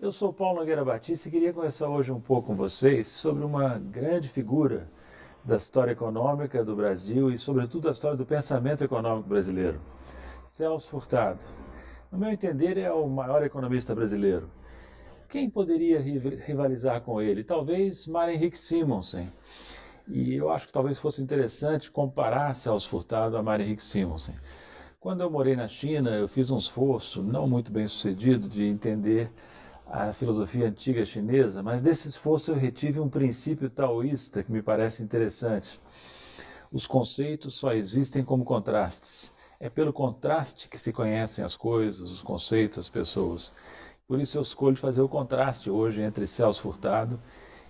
Eu sou Paulo Nogueira Batista e queria conversar hoje um pouco com vocês sobre uma grande figura da história econômica do Brasil e, sobretudo, da história do pensamento econômico brasileiro. Celso Furtado. No meu entender, é o maior economista brasileiro. Quem poderia rivalizar com ele? Talvez Mário Henrique Simonsen. E eu acho que talvez fosse interessante comparar Celso Furtado a Mário Henrique Simonsen. Quando eu morei na China, eu fiz um esforço, não muito bem sucedido, de entender a filosofia antiga chinesa, mas desse esforço eu retive um princípio taoísta que me parece interessante. Os conceitos só existem como contrastes. É pelo contraste que se conhecem as coisas, os conceitos, as pessoas. Por isso eu escolho fazer o contraste hoje entre Celso Furtado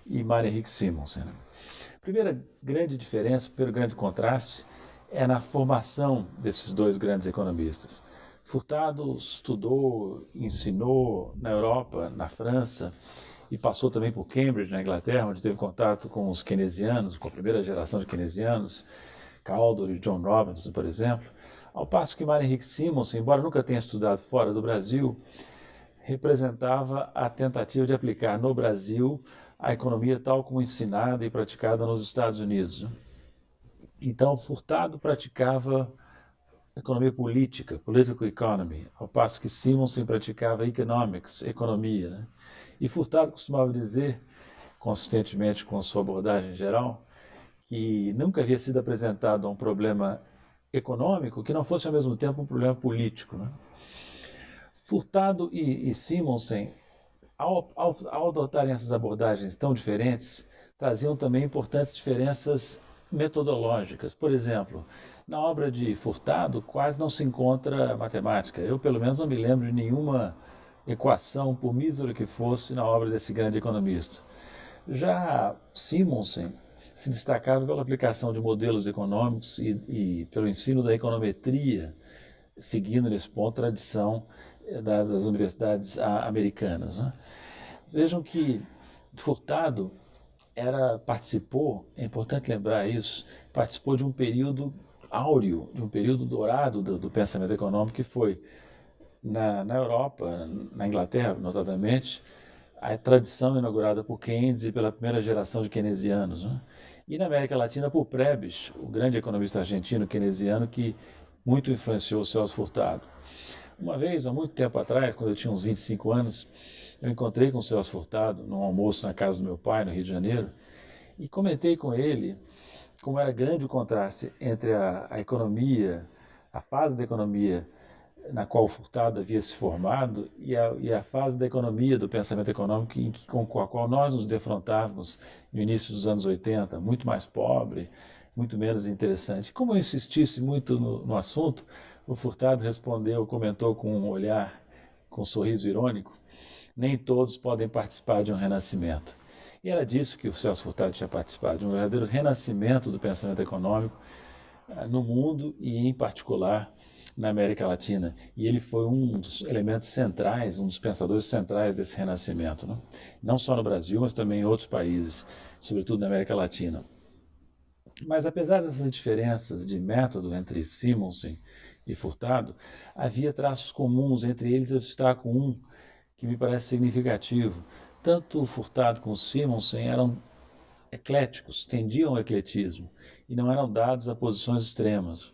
e Mário Henrique Simonsen. A primeira grande diferença, o primeiro grande contraste, é na formação desses dois grandes economistas. Furtado estudou, ensinou na Europa, na França, e passou também por Cambridge, na Inglaterra, onde teve contato com os keynesianos, com a primeira geração de keynesianos, Caldor e John Robinson, por exemplo. Ao passo que Mário Henrique Simonsen, embora nunca tenha estudado fora do Brasil, representava a tentativa de aplicar no Brasil a economia tal como ensinada e praticada nos Estados Unidos. Então, Furtado praticava economia política, political economy, ao passo que Simonsen praticava economics, economia. Né? E Furtado costumava dizer, consistentemente com sua abordagem geral, que nunca havia sido apresentado a um problema econômico que não fosse ao mesmo tempo um problema político. Né? Furtado e Simonsen, ao adotarem essas abordagens tão diferentes, traziam também importantes diferenças metodológicas. Por exemplo, na obra de Furtado quase não se encontra matemática. Eu, pelo menos, não me lembro de nenhuma equação, por mísero que fosse, na obra desse grande economista. Já Simonsen se destacava pela aplicação de modelos econômicos e pelo ensino da econometria, seguindo nesse ponto a tradição das universidades americanas. Né? Vejam que Furtado participou, é importante lembrar isso, participou de um período áureo, de um período dourado do pensamento econômico, que foi na Europa, na Inglaterra, notadamente, a tradição inaugurada por Keynes e pela primeira geração de keynesianos. Né? E na América Latina, por Prebisch, o grande economista argentino keynesiano que muito influenciou o Celso Furtado. Uma vez, há muito tempo atrás, quando eu tinha uns 25 anos, eu encontrei com o Celso Furtado num almoço na casa do meu pai, no Rio de Janeiro, e comentei com ele como era grande o contraste entre a economia, a fase da economia na qual o Furtado havia se formado e a fase da economia, do pensamento econômico com a qual nós nos defrontávamos no início dos anos 80, muito mais pobre, muito menos interessante. Como eu insistisse muito no assunto, o Furtado respondeu, comentou com um olhar, com um sorriso irônico: nem todos podem participar de um renascimento. E era disso que o Celso Furtado tinha participado, de um verdadeiro renascimento do pensamento econômico no mundo e, em particular, na América Latina. E ele foi um dos elementos centrais, um dos pensadores centrais desse renascimento. Né? Não só no Brasil, mas também em outros países, sobretudo na América Latina. Mas apesar dessas diferenças de método entre Simonsen e Furtado, havia traços comuns. Entre eles eu destaco um que me parece significativo. Tanto Furtado como Simonsen eram ecléticos, tendiam ao ecletismo e não eram dados a posições extremas.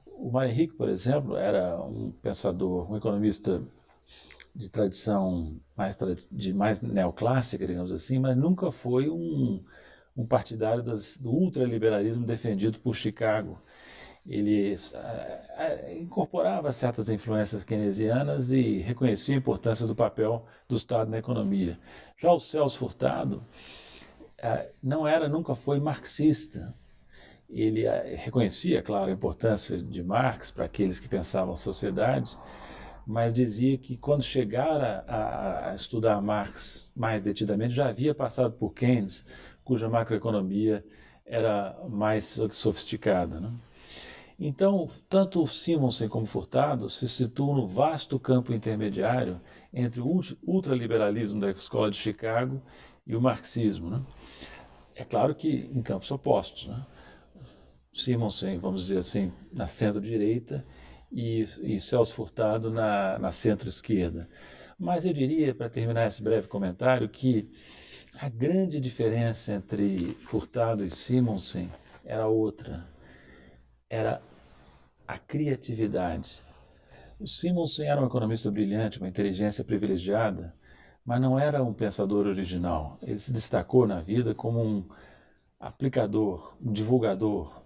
O Mário Henrique, por exemplo, era um pensador, um economista de tradição mais neoclássica, digamos assim, mas nunca foi um partidário do ultraliberalismo defendido por Chicago. Ele incorporava certas influências keynesianas e reconhecia a importância do papel do Estado na economia. Já o Celso Furtado nunca foi marxista. Ele reconhecia, claro, a importância de Marx para aqueles que pensavam a sociedade, mas dizia que quando chegara a estudar Marx mais detidamente, já havia passado por Keynes, cuja macroeconomia era mais sofisticada. Né? Então, tanto Simonsen como Furtado se situam no vasto campo intermediário entre o ultraliberalismo da Escola de Chicago e o marxismo. Né? É claro que em campos opostos. Né? Simonsen, vamos dizer assim, na centro-direita e Celso Furtado na centro-esquerda. Mas eu diria, para terminar esse breve comentário, que a grande diferença entre Furtado e Simonsen era outra, era a criatividade. O Simonsen era um economista brilhante, uma inteligência privilegiada, mas não era um pensador original. Ele se destacou na vida como um aplicador, um divulgador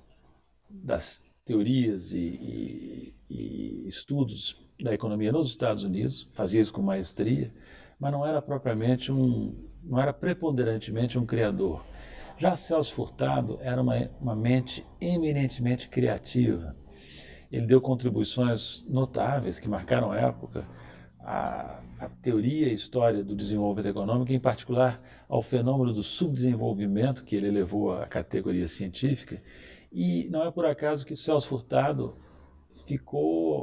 das teorias e estudos da economia nos Estados Unidos, fazia isso com maestria, mas não era não era preponderantemente um criador. Já Celso Furtado era uma mente eminentemente criativa. Ele deu contribuições notáveis que marcaram a época, a teoria e história do desenvolvimento econômico, em particular ao fenômeno do subdesenvolvimento, que ele elevou à categoria científica. E não é por acaso que Celso Furtado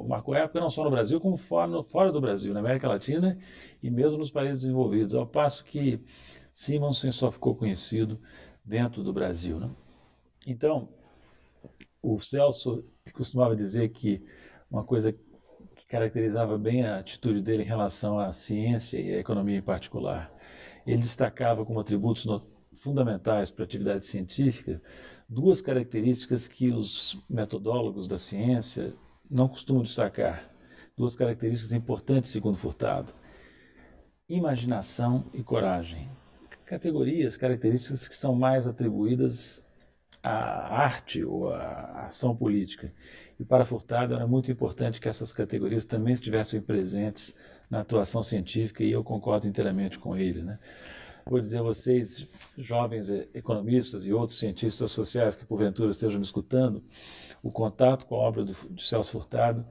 marcou época não só no Brasil, como fora do Brasil, na América Latina e mesmo nos países desenvolvidos, ao passo que Simonsen só ficou conhecido dentro do Brasil, né? Então, o Celso costumava dizer que uma coisa que caracterizava bem a atitude dele em relação à ciência e à economia em particular, ele destacava como atributos fundamentais para a atividade científica duas características que os metodólogos da ciência não costumam destacar, duas características importantes segundo Furtado: imaginação e coragem. Características que são mais atribuídas à arte ou à ação política. E para Furtado era muito importante que essas categorias também estivessem presentes na atuação científica, e eu concordo inteiramente com ele, né? Vou dizer a vocês, jovens economistas e outros cientistas sociais que porventura estejam me escutando, o contato com a obra de Celso Furtado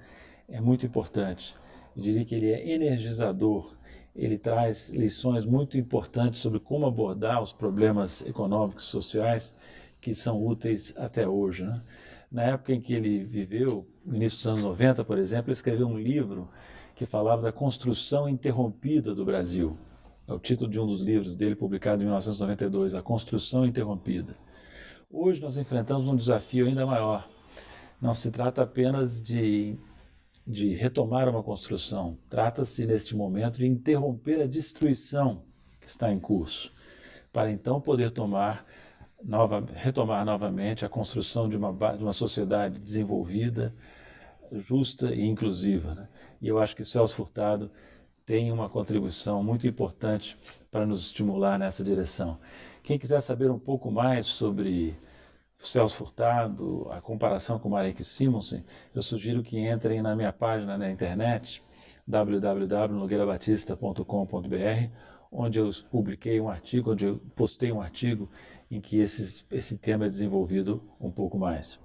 é muito importante. Eu diria que ele é energizador, ele traz lições muito importantes sobre como abordar os problemas econômicos e sociais que são úteis até hoje, né? Na época em que ele viveu, no início dos anos 90, por exemplo, ele escreveu um livro que falava da construção interrompida do Brasil. É o título de um dos livros dele, publicado em 1992, A Construção Interrompida. Hoje nós enfrentamos um desafio ainda maior. Não se trata apenas de retomar uma construção, trata-se neste momento de interromper a destruição que está em curso, para então poder retomar novamente a construção de uma sociedade desenvolvida, justa e inclusiva, né? E eu acho que Celso Furtado tem uma contribuição muito importante para nos estimular nessa direção. Quem quiser saber um pouco mais sobre Celso Furtado, a comparação com Marek Simonsen, eu sugiro que entrem na minha página na internet, www.nogueirabatista.com.br, onde eu publiquei um artigo, onde eu postei um artigo em que esse tema é desenvolvido um pouco mais.